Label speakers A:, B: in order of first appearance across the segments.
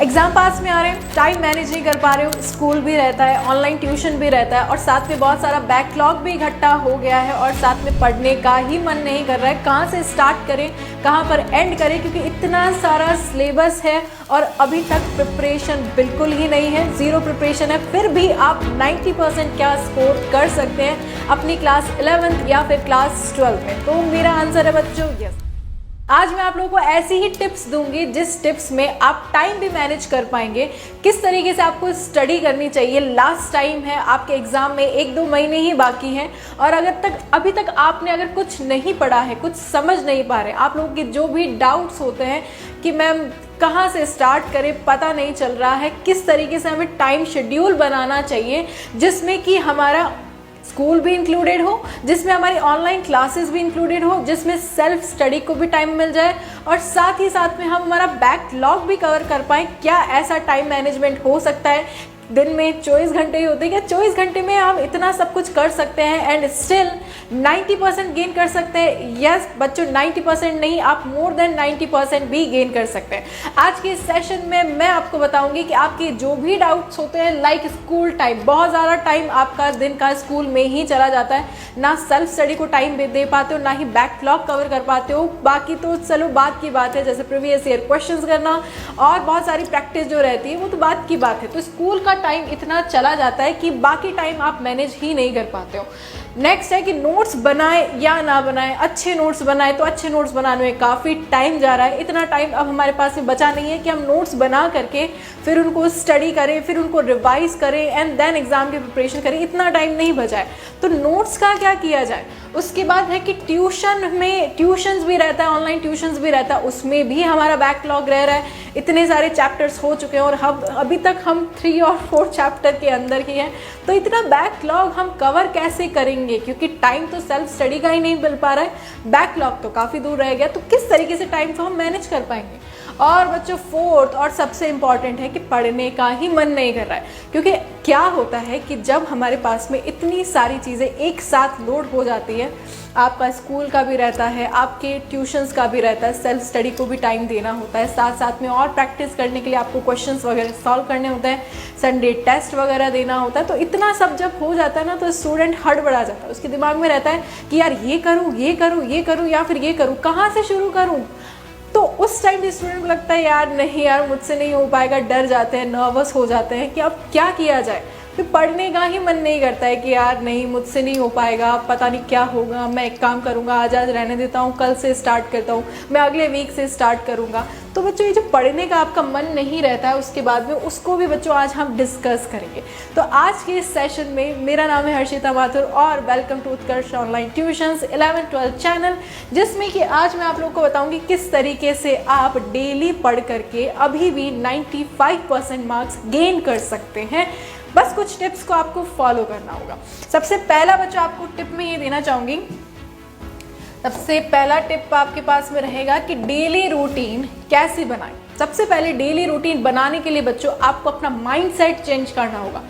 A: Exam पास में आ रहे हैं, टाइम मैनेज नहीं कर पा रहे हो, स्कूल भी रहता है, ऑनलाइन ट्यूशन भी रहता है और साथ में बहुत सारा बैकलॉग भी इकट्ठा हो गया है और साथ में पढ़ने का ही मन नहीं कर रहा है। कहाँ से स्टार्ट करें, कहाँ पर एंड करें, क्योंकि इतना सारा सिलेबस है और अभी तक प्रिपरेशन बिल्कुल ही नहीं है, ज़ीरो प्रिपरेशन है। फिर भी आप 90% क्या स्कोर कर सकते हैं अपनी क्लास 11th या फिर क्लास 12 में। तो मेरा आंसर है बच्चों यस। आज मैं आप लोगों को ऐसी ही टिप्स दूंगी जिस टिप्स में आप टाइम भी मैनेज कर पाएंगे, किस तरीके से आपको स्टडी करनी चाहिए। लास्ट टाइम है, आपके एग्जाम में 1-2 महीने ही बाकी हैं और अभी तक आपने अगर कुछ नहीं पढ़ा है, कुछ समझ नहीं पा रहे, आप लोगों के जो भी डाउट्स होते हैं कि मैम कहाँ से स्टार्ट करें, पता नहीं चल रहा है, किस तरीके से हमें टाइम शेड्यूल बनाना चाहिए जिसमें कि हमारा स्कूल भी इंक्लूडेड हो, जिसमें हमारी ऑनलाइन क्लासेस भी इंक्लूडेड हो, जिसमें सेल्फ स्टडी को भी टाइम मिल जाए और साथ ही साथ में हम हमारा बैकलॉग भी कवर कर पाएँ। क्या ऐसा टाइम मैनेजमेंट हो सकता है? दिन में 24 घंटे ही होते हैं क्या? 24 घंटे में हम इतना सब कुछ कर सकते हैं एंड स्टिल 90% गेन कर सकते हैं? यस बच्चों, 90% नहीं, आप मोर देन 90% भी गेन कर सकते हैं। आज के इस सेशन में मैं आपको बताऊंगी कि आपके जो भी डाउट्स होते हैं, लाइक स्कूल टाइम, बहुत ज़्यादा टाइम आपका दिन का स्कूल में ही चला जाता है, ना सेल्फ स्टडी को टाइम दे पाते हो, ना ही बैकलॉग कवर कर पाते हो। बाकी तो चलो बात की बात है, जैसे प्रीवियस ईयर क्वेश्चंस करना और बहुत सारी प्रैक्टिस जो रहती है वो तो बात की बात है। तो स्कूल का टाइम इतना चला जाता है कि बाकी टाइम आप मैनेज ही नहीं कर पाते हो। नेक्स्ट है कि नोट्स बनाए या ना बनाए, अच्छे नोट्स बनाए तो अच्छे नोट्स बनाने में काफ़ी टाइम जा रहा है। इतना टाइम अब हमारे पास में बचा नहीं है कि हम नोट्स बना करके फिर उनको स्टडी करें, फिर उनको रिवाइज करें एंड देन एग्जाम की प्रिपरेशन करें, इतना टाइम नहीं बचा है। तो नोट्स का क्या किया जाए? उसके बाद है कि ट्यूशन्स भी रहता है, ऑनलाइन ट्यूशन्स भी रहता है, उसमें भी हमारा बैकलॉग रह रहा है। इतने सारे चैप्टर्स हो चुके हैं और अभी तक हम 3 और 4 चैप्टर के अंदर ही हैं, तो इतना बैकलॉग हम कवर कैसे करेंगे? क्योंकि टाइम तो सेल्फ स्टडी का ही नहीं मिल पा रहा है, बैकलॉग तो काफ़ी दूर रह गया, तो किस तरीके से टाइम को हम मैनेज कर पाएंगे? और बच्चों फोर्थ और सबसे इम्पॉर्टेंट है कि पढ़ने का ही मन नहीं कर रहा है। क्योंकि क्या होता है कि जब हमारे पास में इतनी सारी चीज़ें एक साथ लोड हो जाती है, आपका स्कूल का भी रहता है, आपके ट्यूशन्स का भी रहता है, सेल्फ स्टडी को भी टाइम देना होता है, साथ साथ में और प्रैक्टिस करने के लिए आपको क्वेश्चंस वगैरह सॉल्व करने होते हैं, संडे टेस्ट वगैरह देना होता है। तो इतना सब जब हो जाता है ना, तो स्टूडेंट हड़बड़ा जाता है, उसके दिमाग में रहता है कि यार ये करूँ, ये करूँ, ये करूँ या फिर ये करूँ, कहाँ से शुरू करूँ? तो उस टाइम स्टूडेंट को लगता है यार नहीं यार मुझसे नहीं हो पाएगा, डर जाते हैं, नर्वस हो जाते हैं कि अब क्या किया जाए। फिर पढ़ने का ही मन नहीं करता है कि यार नहीं मुझसे नहीं हो पाएगा, पता नहीं क्या होगा, मैं एक काम करूँगा, आज रहने देता हूँ, कल से स्टार्ट करता हूँ, मैं अगले वीक से स्टार्ट करूँगा। तो बच्चों ये जो पढ़ने का आपका मन नहीं रहता है उसके बाद में, उसको भी बच्चों आज हम डिस्कस करेंगे। तो आज के इस सेशन में मेरा नाम है हर्षिता माथुर और welcome to Utkarsh online tuitions 11-12 channel, जिसमें कि आज मैं आप लोगों को बताऊंगी किस तरीके से आप डेली पढ़ करके अभी भी 95% मार्क्स गेन कर सकते हैं। बस कुछ टिप्स को आपको फॉलो करना होगा। सबसे पहला बच्चों आपको टिप में ये देना चाहूँगी, सबसे पहला टिप आपके पास में रहेगा कि डेली रूटीन कैसे बनाएं। सबसे पहले डेली रूटीन बनाने के लिए बच्चों आपको अपना माइंडसेट चेंज करना होगा।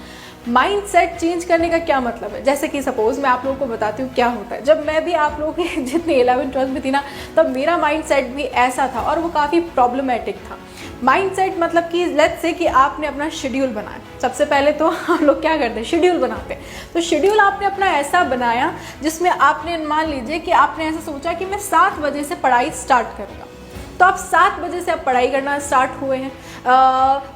A: माइंडसेट चेंज करने का क्या मतलब है? जैसे कि सपोज मैं आप लोगों को बताती हूँ क्या होता है। जब मैं भी आप लोगों के जितनी 11th-12th में थी ना, तब मेरा माइंडसेट भी ऐसा था और वो काफ़ी प्रॉब्लमेटिक था। माइंडसेट मतलब कि लेट्स से कि आपने अपना शेड्यूल बनाया। सबसे पहले तो हम लोग क्या करते हैं, शेड्यूल बनाते हैं। तो शेड्यूल आपने अपना ऐसा बनाया जिसमें आपने मान लीजिए कि आपने ऐसा सोचा कि मैं 7 बजे से पढ़ाई स्टार्ट करूँगा। तो आप 7 बजे से आप पढ़ाई करना स्टार्ट हुए हैं।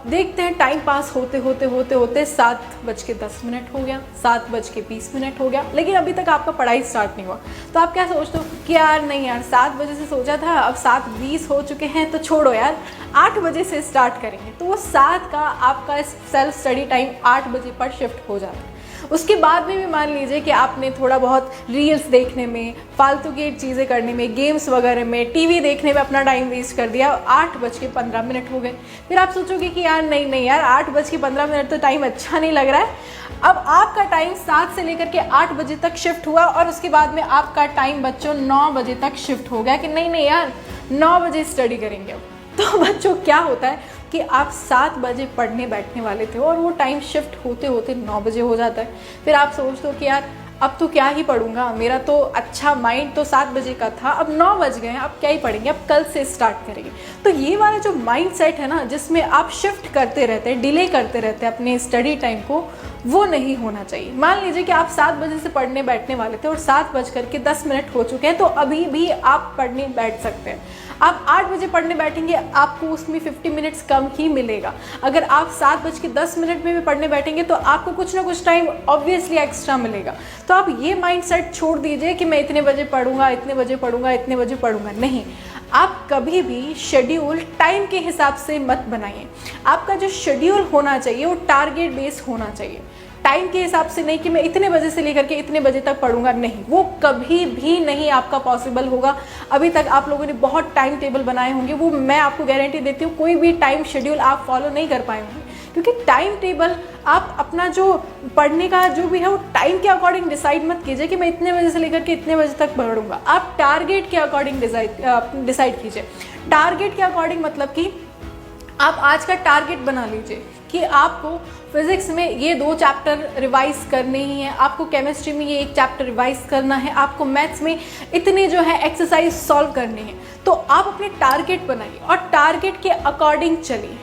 A: देखते हैं टाइम पास होते होते 7:10 हो गया, 7:20 हो गया, लेकिन अभी तक आपका पढ़ाई स्टार्ट नहीं हुआ। तो आप क्या सोचते हो कि यार नहीं यार 7 बजे से सोचा था, अब 7:20 हो चुके हैं, तो छोड़ो यार 8 बजे से स्टार्ट करेंगे। तो वो 7 का आपका सेल्फ स्टडी टाइम 8 बजे पर शिफ्ट हो जाता है। उसके बाद में भी मान लीजिए कि आपने थोड़ा बहुत रील्स देखने में, फालतू की चीज़ें करने में, गेम्स वगैरह में, टीवी देखने में अपना टाइम वेस्ट कर दिया, 8:15 हो गए। फिर आप सोचोगे कि यार नहीं यार 8:15 तो टाइम अच्छा नहीं लग रहा है। अब आपका टाइम 7 से लेकर के 8 बजे तक शिफ्ट हुआ और उसके बाद में आपका टाइम बच्चों 9 बजे तक शिफ्ट हो गया कि नहीं यार 9 बजे स्टडी करेंगे। तो बच्चों क्या होता है कि आप 7 बजे पढ़ने बैठने वाले थे और वो टाइम शिफ्ट होते होते 9 बजे हो जाता है। फिर आप सोचते हो कि यार अब तो क्या ही पढ़ूंगा, मेरा तो अच्छा माइंड तो 7 बजे का था, अब 9 बज गए हैं, अब क्या ही पढ़ेंगे, अब कल से स्टार्ट करेंगे। तो ये वाला जो माइंड सेट है ना, जिसमें आप शिफ्ट करते रहते हैं, डिले करते रहते हैं अपने स्टडी टाइम को, वो नहीं होना चाहिए। मान लीजिए कि आप 7 बजे से पढ़ने बैठने वाले थे और 7:10 हो चुके हैं, तो अभी भी आप पढ़ने बैठ सकते हैं। आप 8 बजे पढ़ने बैठेंगे, आपको उसमें 50 मिनट्स कम ही मिलेगा। अगर आप 7:10 में भी पढ़ने बैठेंगे तो आपको कुछ ना कुछ टाइम ऑब्वियसली एक्स्ट्रा मिलेगा। तो आप ये माइंडसेट छोड़ दीजिए कि मैं इतने बजे पढ़ूंगा, इतने बजे पढ़ूंगा, इतने बजे पढ़ूंगा। नहीं, आप कभी भी शेड्यूल टाइम के हिसाब से मत बनाइए। आपका जो शेड्यूल होना चाहिए वो टारगेट बेस्ड होना चाहिए, टाइम के हिसाब से नहीं कि मैं इतने बजे से लेकर के इतने बजे तक पढ़ूंगा। नहीं, वो कभी भी नहीं आपका पॉसिबल होगा। अभी तक आप लोगों ने बहुत टाइम टेबल बनाए होंगे, वो मैं आपको गारंटी देती हूँ कोई भी टाइम शेड्यूल आप फॉलो नहीं कर पाए होंगे, क्योंकि टाइम टेबल आप अपना जो पढ़ने का जो भी है वो टाइम के अकॉर्डिंग डिसाइड मत कीजिए कि मैं इतने बजे से लेकर के इतने बजे तक पढ़ूंगा। आप टारगेट के अकॉर्डिंग डिसाइड कीजिए। टारगेट के अकॉर्डिंग मतलब कि आप आज का टारगेट बना लीजिए कि आपको फिजिक्स में ये 2 चैप्टर रिवाइज करने ही है, आपको केमिस्ट्री में ये 1 चैप्टर रिवाइज करना है, आपको मैथ्स में इतने जो है एक्सरसाइज सॉल्व करने हैं। तो आप अपने टारगेट बनाइए और टारगेट के अकॉर्डिंग चलिए।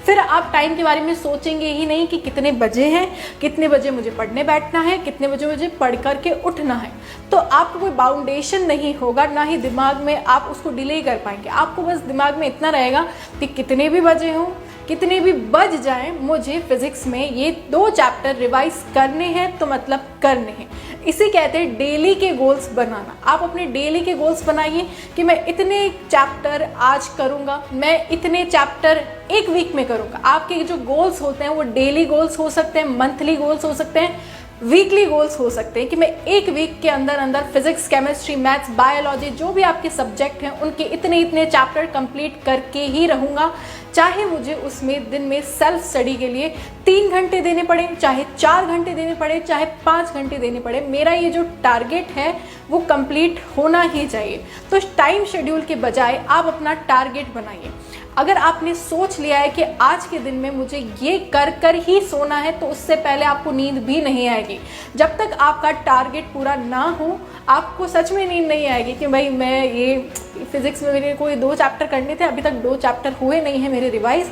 A: फिर आप टाइम के बारे में सोचेंगे ही नहीं कि कितने बजे हैं, कितने बजे मुझे पढ़ने बैठना है, कितने बजे मुझे पढ़ करके उठना है। तो आपको कोई बाउंडेशन नहीं होगा, ना ही दिमाग में आप उसको डिले कर पाएंगे। आपको बस दिमाग में इतना रहेगा कि कितने भी बजे हों, कितने भी बज जाएं, मुझे फिजिक्स में ये 2 चैप्टर रिवाइज करने हैं, तो मतलब करने हैं। इसे कहते हैं डेली के गोल्स बनाना। आप अपने डेली के गोल्स बनाइए कि मैं इतने चैप्टर आज करूँगा, मैं इतने चैप्टर 1 वीक में करूँगा। आपके जो गोल्स होते हैं वो डेली गोल्स हो सकते हैं, मंथली गोल्स हो सकते हैं, वीकली गोल्स हो सकते हैं कि मैं 1 वीक के अंदर अंदर फिजिक्स, केमिस्ट्री, मैथ्स, बायोलॉजी जो भी आपके सब्जेक्ट हैं उनके इतने इतने चैप्टर कंप्लीट करके ही रहूँगा। चाहे मुझे उसमें दिन में सेल्फ स्टडी के लिए 3 घंटे देने पड़े, चाहे 4 घंटे देने पड़े, चाहे 5 घंटे देने पड़े, मेरा ये जो टारगेट है वो कंप्लीट होना ही चाहिए। तो टाइम शेड्यूल के बजाय आप अपना टारगेट बनाइए। अगर आपने सोच लिया है कि आज के दिन में मुझे ये कर कर ही सोना है, तो उससे पहले आपको नींद भी नहीं आएगी। जब तक आपका टारगेट पूरा ना हो, आपको सच में नींद नहीं आएगी कि भाई मैं ये फिजिक्स में मेरे कोई 2 चैप्टर करने थे, अभी तक 2 चैप्टर हुए नहीं है मेरे रिवाइज,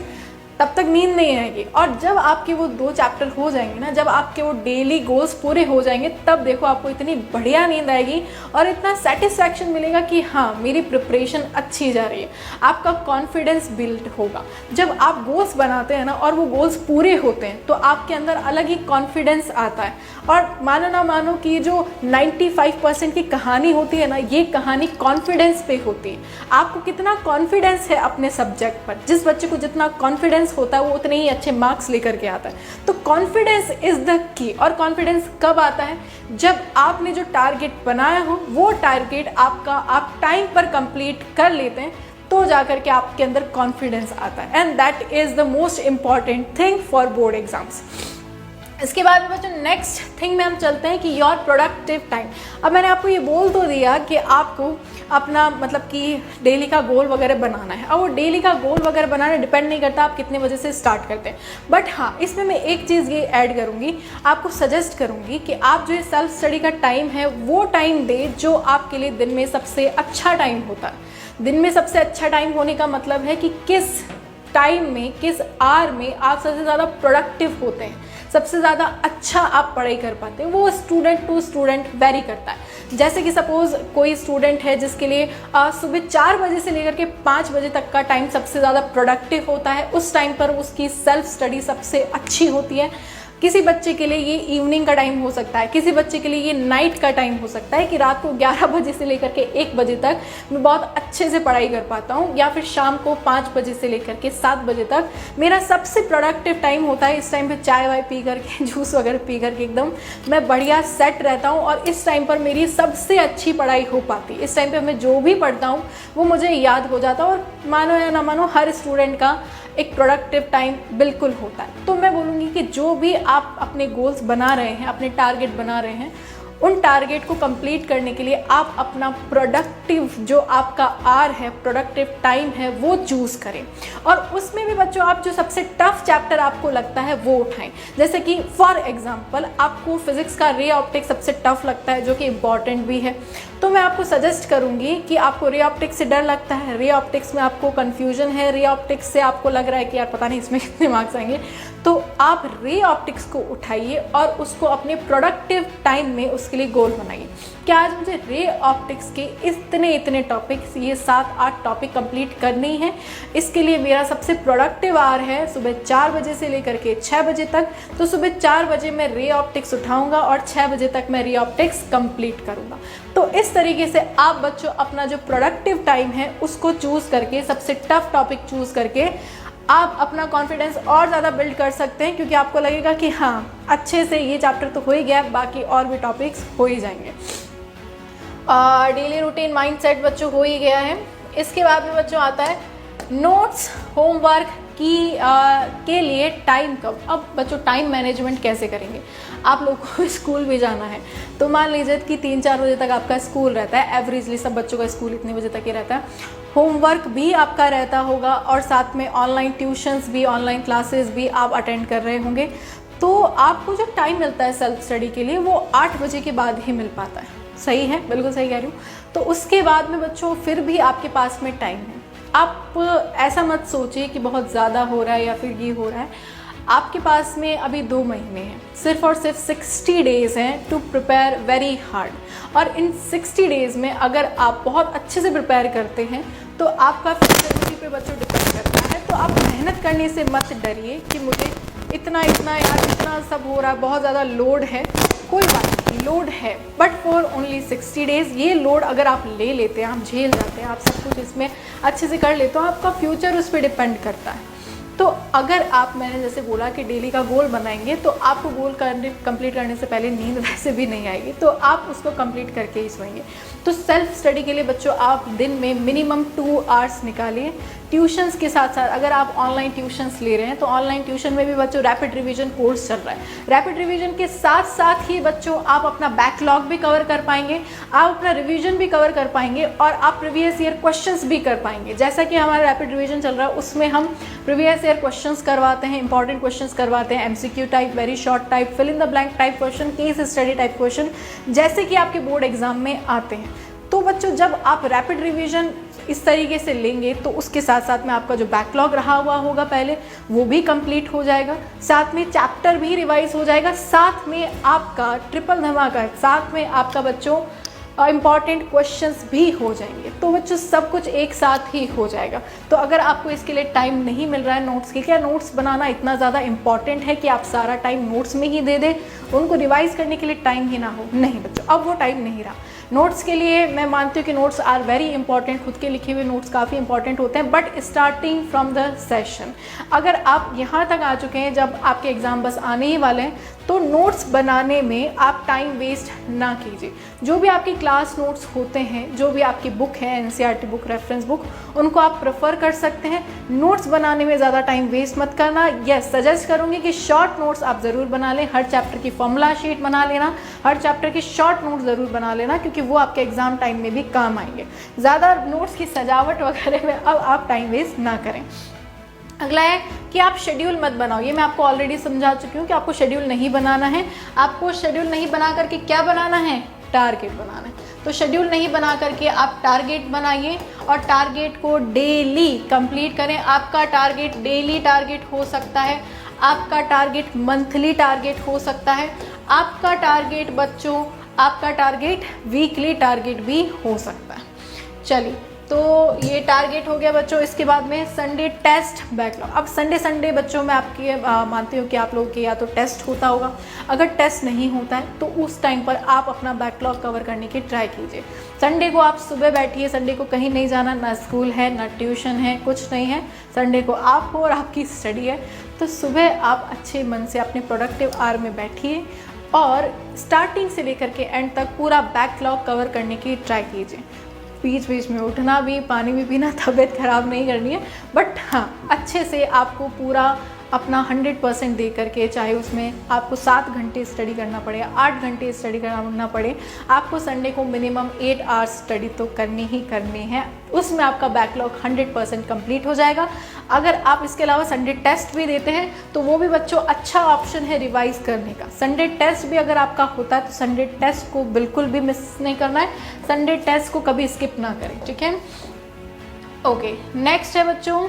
A: तब तक नींद नहीं आएगी। और जब आपके वो 2 चैप्टर हो जाएंगे ना, जब आपके वो डेली गोल्स पूरे हो जाएंगे, तब देखो आपको इतनी बढ़िया नींद आएगी और इतना सेटिस्फैक्शन मिलेगा कि हाँ, मेरी प्रिपरेशन अच्छी जा रही है। आपका कॉन्फिडेंस बिल्ड होगा। जब आप गोल्स बनाते हैं ना और वो गोल्स पूरे होते हैं, तो आपके अंदर अलग ही कॉन्फिडेंस आता है। और मानो ना मानो कि जो 95% की कहानी होती है ना, ये कहानी कॉन्फिडेंस पे होती है। आपको कितना कॉन्फिडेंस है अपने सब्जेक्ट पर, जिस बच्चे को जितना कॉन्फिडेंस होता है वो उतने ही अच्छे मार्क्स लेकर के आता है। तो कॉन्फिडेंस इज द की। और कॉन्फिडेंस कब आता है? जब आपने जो टारगेट बनाया हो वो टारगेट आपका आप टाइम पर कंप्लीट कर लेते हैं, तो जाकर के आपके अंदर कॉन्फिडेंस आता है। And that is the most important thing for board exams. इसके बाद में बच्चों नेक्स्ट थिंग में हम चलते हैं कि योर प्रोडक्टिव टाइम। अब मैंने आपको ये बोल तो दिया कि आपको अपना मतलब कि डेली का गोल वगैरह बनाना है। अब वो डेली का गोल वगैरह बनाना डिपेंड नहीं करता आप कितने बजे से स्टार्ट करते हैं। बट हाँ, इसमें मैं एक चीज़ ये ऐड करूँगी, आपको सजेस्ट करूँगी कि आप जो सेल्फ स्टडी का टाइम है वो टाइम दे जो आपके लिए दिन में सबसे अच्छा टाइम होता है। दिन में सबसे अच्छा टाइम होने का मतलब है कि किस टाइम में, किस आवर में आप सबसे ज़्यादा प्रोडक्टिव होते हैं, सबसे ज़्यादा अच्छा आप पढ़ाई कर पाते हैं। वो स्टूडेंट टू स्टूडेंट वेरी करता है। जैसे कि सपोज़ कोई स्टूडेंट है जिसके लिए सुबह 4 बजे से लेकर के 5 बजे तक का टाइम सबसे ज़्यादा प्रोडक्टिव होता है, उस टाइम पर उसकी सेल्फ स्टडी सबसे अच्छी होती है। किसी बच्चे के लिए ये इवनिंग का टाइम हो सकता है, किसी बच्चे के लिए ये नाइट का टाइम हो सकता है कि रात को 11 बजे से लेकर के 1 बजे तक मैं बहुत अच्छे से पढ़ाई कर पाता हूँ, या फिर शाम को 5 बजे से लेकर के 7 बजे तक मेरा सबसे प्रोडक्टिव टाइम होता है। इस टाइम पे चाय वाय पी करके, जूस वगैरह पी करके एकदम मैं बढ़िया सेट रहता हूँ और इस टाइम पर मेरी सबसे अच्छी पढ़ाई हो पाती है। इस टाइम पर मैं जो भी पढ़ता हूँ वो मुझे याद हो जाता है। और मानो या ना मानो, हर स्टूडेंट का एक प्रोडक्टिव टाइम बिल्कुल होता है। तो मैं बोलूँगी कि जो भी आप अपने गोल्स बना रहे हैं, अपने टारगेट बना रहे हैं, उन टारगेट को कंप्लीट करने के लिए आप अपना प्रोडक्टिव जो आपका आर है, प्रोडक्टिव टाइम है, वो चूज़ करें। और उसमें भी बच्चों आप जो सबसे टफ चैप्टर आपको लगता है वो उठाएं। जैसे कि फॉर एग्जांपल आपको फिजिक्स का रे ऑप्टिक्स सबसे टफ लगता है, जो कि इम्पॉर्टेंट भी है, तो मैं आपको सजेस्ट करूंगी कि आपको रे ऑप्टिक्स से डर लगता है, रे ऑप्टिक्स में आपको कन्फ्यूजन है, रे ऑप्टिक्स से आपको लग रहा है कि यार पता नहीं इसमें कितने मार्क्स आएंगे, तो आप रे ऑप्टिक्स को उठाइए और उसको अपने प्रोडक्टिव टाइम में उसके लिए गोल बनाइए कि आज मुझे रे ऑप्टिक्स के इतने टॉपिक्स, ये 7-8 टॉपिक कंप्लीट करनी है। इसके लिए मेरा सबसे प्रोडक्टिव आवर है सुबह 4 बजे से लेकर के 6 बजे तक। तो सुबह 4 बजे मैं रे ऑप्टिक्स उठाऊंगा और 6 बजे तक मैं रे ऑप्टिक्स कंप्लीट करूंगा। तो इस तरीके से आप बच्चों अपना जो प्रोडक्टिव टाइम है उसको चूज़ करके, सबसे टफ टॉपिक चूज़ करके आप अपना कॉन्फिडेंस और ज़्यादा बिल्ड कर सकते हैं, क्योंकि आपको लगेगा कि हाँ अच्छे से ये चैप्टर तो हो ही गया, बाकी और भी टॉपिक्स हो ही जाएंगे। डेली रूटीन माइंडसेट बच्चों हो ही गया है। इसके बाद में बच्चों आता है नोट्स, होमवर्क के लिए टाइम कब। अब बच्चों टाइम मैनेजमेंट कैसे करेंगे? आप लोगों को स्कूल भी जाना है, तो मान लीजिए कि 3-4 बजे तक आपका स्कूल रहता है, एवरेजली सब बच्चों का स्कूल इतने बजे तक ही रहता है। होमवर्क भी आपका रहता होगा और साथ में ऑनलाइन ट्यूशन्स भी, ऑनलाइन क्लासेस भी आप अटेंड कर रहे होंगे। तो आपको जो टाइम मिलता है सेल्फ स्टडी के लिए वो 8 बजे के बाद ही मिल पाता है। सही है, बिल्कुल सही कह रही हूँ। तो उसके बाद में बच्चों फिर भी आपके पास में टाइम है। आप ऐसा मत सोचिए कि बहुत ज़्यादा हो रहा है या फिर ये हो रहा है। आपके पास में अभी 2 महीने हैं, सिर्फ और सिर्फ 60 डेज़ हैं टू प्रिपेयर वेरी हार्ड। और इन 60 डेज़ में अगर आप बहुत अच्छे से प्रिपेयर करते हैं तो आपका फ्यूचर उसी पे बच्चों डिपेंड करता है। तो आप मेहनत करने से मत डरिए कि मुझे इतना यार इतना सब हो रहा है, बहुत ज़्यादा लोड है। कोई बात नहीं, लोड है, बट फॉर ओनली 60 डेज़। ये लोड अगर आप ले लेते हैं, आप झेल जाते हैं, आप सब कुछ इसमें अच्छे से कर लेते हो, आपका फ्यूचर उस पर डिपेंड करता है। तो अगर आप, मैंने जैसे बोला कि डेली का गोल बनाएंगे, तो आपको गोल कंप्लीट करने से पहले नींद वैसे भी नहीं आएगी, तो आप उसको कंप्लीट करके ही सोएंगे। तो सेल्फ स्टडी के लिए बच्चों आप दिन में मिनिमम 2 आवर्स निकालिए। ट्यूशन्स के साथ साथ अगर आप ऑनलाइन ट्यूशन्स ले रहे हैं तो ऑनलाइन ट्यूशन में भी बच्चों रैपिड रिवीजन कोर्स चल रहा है। रैपिड रिवीजन के साथ साथ ही बच्चों आप अपना बैकलॉग भी कवर कर पाएंगे, आप अपना रिवीजन भी कवर कर पाएंगे और आप प्रीवियस ईयर क्वेश्चंस भी कर पाएंगे। जैसा कि हमारा रैपिड रिवीजन चल रहा है उसमें हम प्रीवियस ईयर क्वेश्चंस करवाते हैं, इंपॉर्टेंट क्वेश्चंस करवाते हैं, MCQ type, very short type, fill in the blank type question, case study type question, जैसे कि आपके बोर्ड एग्जाम में आते हैं। तो बच्चों जब आप रैपिड रिवीजन इस तरीके से लेंगे तो उसके साथ साथ में आपका जो बैकलॉग रहा हुआ होगा पहले वो भी कंप्लीट हो जाएगा, साथ में चैप्टर भी रिवाइज हो जाएगा, साथ में आपका ट्रिपल धमाका, साथ में आपका बच्चों इम्पॉर्टेंट क्वेश्चंस भी हो जाएंगे। तो बच्चों सब कुछ एक साथ ही हो जाएगा। तो अगर आपको इसके लिए टाइम नहीं मिल रहा है नोट्स के, क्या नोट्स बनाना इतना ज़्यादा इम्पॉर्टेंट है कि आप सारा टाइम नोट्स में ही दे दें, उनको रिवाइज करने के लिए टाइम ही ना हो? नहीं बच्चों, अब वो टाइम नहीं रहा। नोट्स के लिए मैं मानती हूँ कि नोट्स आर वेरी इंपॉर्टेंट, खुद के लिखे हुए नोट्स काफ़ी इंपॉर्टेंट होते हैं, but starting from the session, अगर आप यहाँ तक आ चुके हैं जब आपके एग्ज़ाम बस आने ही वाले हैं, तो नोट्स बनाने में आप टाइम वेस्ट ना कीजिए। जो भी आपकी क्लास नोट्स होते हैं, जो भी आपकी बुक है, एनसीईआरटी बुक, रेफरेंस बुक, उनको आप प्रेफर कर सकते हैं। नोट्स बनाने में ज़्यादा टाइम वेस्ट मत करना। यस, सजेस्ट करूँगी कि शॉर्ट नोट्स आप ज़रूर बना लें, हर चैप्टर की फॉर्मूला शीट बना लेना, हर चैप्टर की शॉर्ट नोट्स ज़रूर बना लेना, क्योंकि वो आपके एग्ज़ाम टाइम में भी काम आएंगे। ज़्यादा नोट्स की सजावट वगैरह में अब आप टाइम वेस्ट ना करें। अगला है कि आप शेड्यूल मत बनाओ। ये मैं आपको ऑलरेडी समझा चुकी हूँ कि आपको शेड्यूल नहीं बनाना है। आपको शेड्यूल नहीं बना करके क्या बनाना है? टारगेट बनाना है। तो शेड्यूल नहीं बना करके आप टारगेट बनाइए और टारगेट को डेली कंप्लीट करें। आपका टारगेट डेली टारगेट हो सकता है, आपका टारगेट मंथली टारगेट हो सकता है, आपका टारगेट बच्चों, आपका टारगेट वीकली टारगेट भी हो सकता है। चलिए, तो ये टारगेट हो गया बच्चों। इसके बाद में संडे टेस्ट बैकलॉग। अब संडे बच्चों में आपकी मानती हूँ कि आप लोगों के या तो टेस्ट होता होगा। अगर टेस्ट नहीं होता है तो उस टाइम पर आप अपना बैकलॉग कवर करने की ट्राई कीजिए। संडे को आप सुबह बैठिए, संडे को कहीं नहीं जाना, ना स्कूल है ना ट्यूशन है, कुछ नहीं है। संडे को आप हो और आपकी स्टडी है, तो सुबह आप अच्छे मन से अपने प्रोडक्टिव आवर में बैठिए और स्टार्टिंग से लेकर के एंड तक पूरा बैकलॉग कवर करने की ट्राई कीजिए। बीच बीच में उठना भी, पानी भी पीना, तबीयत ख़राब नहीं करनी है, बट हाँ अच्छे से आपको पूरा अपना 100% दे करके, चाहे उसमें आपको 7 घंटे स्टडी करना पड़े, 8 घंटे स्टडी करना पड़े, आपको संडे को मिनिमम 8 आवर्स स्टडी तो करनी ही करनी है। उसमें आपका बैकलॉग 100% कंप्लीट हो जाएगा। अगर आप इसके अलावा संडे टेस्ट भी देते हैं तो वो भी बच्चों अच्छा ऑप्शन है रिवाइज करने का। संडे टेस्ट भी अगर आपका होता है तो संडे टेस्ट को बिल्कुल भी मिस नहीं करना है, संडे टेस्ट को कभी स्किप ना करें, ठीक है। ओके, नेक्स्ट है बच्चों,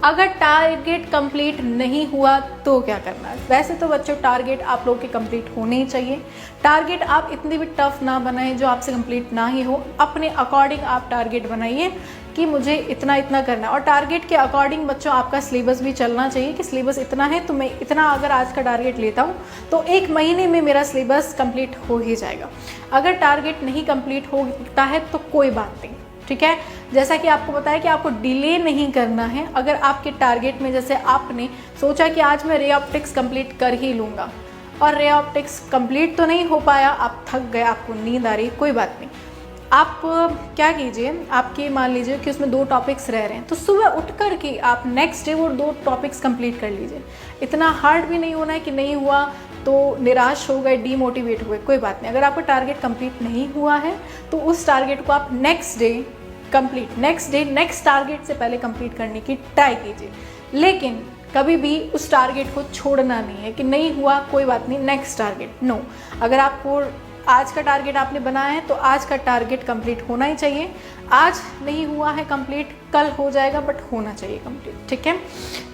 A: अगर टारगेट कंप्लीट नहीं हुआ तो क्या करना है। वैसे तो बच्चों टारगेट आप लोगों के कंप्लीट होने ही चाहिए। टारगेट आप इतनी भी टफ ना बनाएं जो आपसे कंप्लीट ना ही हो, अपने अकॉर्डिंग आप टारगेट बनाइए कि मुझे इतना इतना करना है। और टारगेट के अकॉर्डिंग बच्चों आपका सिलेबस भी चलना चाहिए कि सिलेबस इतना है तो मैं इतना अगर आज का टारगेट लेता हूँ तो 1 महीने में मेरा सिलेबस कंप्लीट हो ही जाएगा। अगर टारगेट नहीं कंप्लीट होता है तो कोई बात नहीं, ठीक है। जैसा कि आपको बताया कि आपको डिले नहीं करना है। अगर आपके टारगेट में जैसे आपने सोचा कि आज मैं रे ऑप्टिक्स कंप्लीट कर ही लूँगा और रे ऑप्टिक्स कंप्लीट तो नहीं हो पाया, आप थक गए, आपको नींद आ रही, कोई बात नहीं। आप क्या कीजिए, आपके मान लीजिए कि उसमें 2 टॉपिक्स रह रहे हैं तो सुबह उठ कर के आप नेक्स्ट डे वो 2 टॉपिक्स कंप्लीट कर लीजिए। इतना हार्ड भी नहीं होना है कि नहीं हुआ तो निराश हो गए, डीमोटिवेट हुए, कोई बात नहीं। अगर आपका टारगेट कंप्लीट नहीं हुआ है तो उस टारगेट को आप next day complete, next target से पहले कंप्लीट करने की ट्राई कीजिए। लेकिन कभी भी उस टारगेट को छोड़ना नहीं है कि नहीं हुआ कोई बात नहीं, नेक्स्ट टारगेट, नो। अगर आपको आज का टारगेट आपने बनाया है तो आज का टारगेट कंप्लीट होना ही चाहिए। आज नहीं हुआ है कंप्लीट, कल हो जाएगा, बट होना चाहिए कंप्लीट, ठीक है।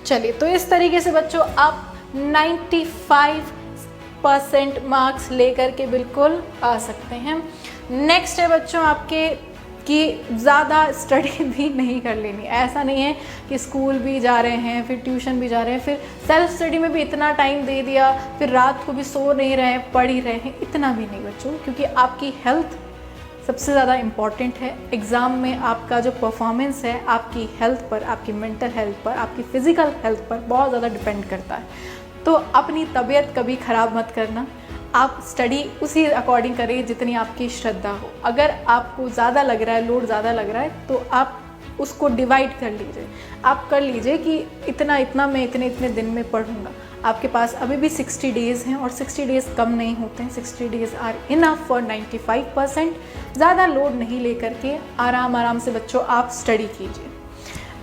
A: चलिए, तो इस तरीके से बच्चों आप 95% मार्क्स लेकर के बिल्कुल आ सकते हैं। नेक्स्ट है बच्चों आपके कि ज़्यादा स्टडी भी नहीं कर लेनी। ऐसा नहीं है कि स्कूल भी जा रहे हैं, फिर ट्यूशन भी जा रहे हैं, फिर सेल्फ स्टडी में भी इतना टाइम दे दिया, फिर रात को भी सो नहीं रहे, पढ़ ही रहे हैं, इतना भी नहीं बच्चों। क्योंकि आपकी हेल्थ सबसे ज़्यादा इम्पॉर्टेंट है। एग्ज़ाम में आपका जो परफॉर्मेंस है आपकी हेल्थ पर, आपकी मेंटल हेल्थ पर, आपकी फ़िज़िकल हेल्थ पर बहुत ज़्यादा डिपेंड करता है। तो अपनी तबीयत कभी ख़राब मत करना। आप स्टडी उसी अकॉर्डिंग करें जितनी आपकी श्रद्धा हो। अगर आपको ज़्यादा लग रहा है, लोड ज़्यादा लग रहा है, तो आप उसको डिवाइड कर लीजिए। आप कर लीजिए कि इतना इतना मैं इतने इतने दिन में पढ़ूंगा। आपके पास अभी भी 60 डेज़ हैं और 60 डेज़ कम नहीं होते हैं। 60 डेज़ आर इनफ फॉर 95%। ज़्यादा लोड नहीं लेकर के आराम आराम से बच्चों आप स्टडी कीजिए।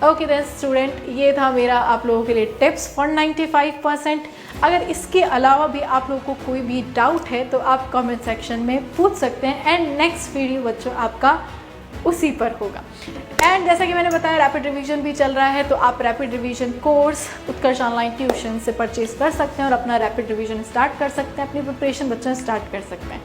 A: ओके देन स्टूडेंट, ये था मेरा आप लोगों के लिए टिप्स फॉर 95%। अगर इसके अलावा भी आप लोगों को कोई भी डाउट है तो आप कमेंट सेक्शन में पूछ सकते हैं एंड नेक्स्ट वीडियो बच्चों आपका उसी पर होगा। एंड जैसा कि मैंने बताया रैपिड रिवीजन भी चल रहा है, तो आप रैपिड रिवीजन कोर्स उत्कर्ष ऑनलाइन ट्यूशन से परचेज कर सकते हैं और अपना रैपिड रिवीजन स्टार्ट कर सकते हैं, अपनी प्रिपरेशन बच्चों स्टार्ट कर सकते हैं।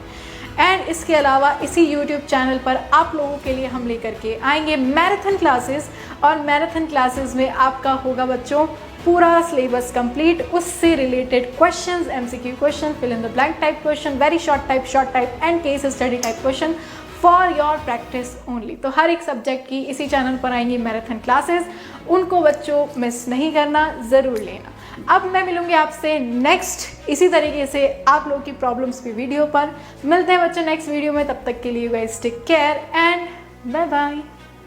A: एंड इसके अलावा इसी YouTube चैनल पर आप लोगों के लिए हम लेकर के आएंगे मैराथन क्लासेस, और मैराथन क्लासेस में आपका होगा बच्चों पूरा सिलेबस कंप्लीट, उससे related questions, MCQ question, fill in the blank type question, very short type and case study type question for your practice only. तो हर एक सब्जेक्ट की इसी चैनल पर आएंगी मैराथन क्लासेस, उनको बच्चों मिस नहीं करना, ज़रूर लेना। अब मैं मिलूंगी आपसे नेक्स्ट इसी तरीके से आप लोगों की प्रॉब्लम्स की वीडियो पर। मिलते हैं बच्चों नेक्स्ट वीडियो में, तब तक के लिए guys take care and bye bye.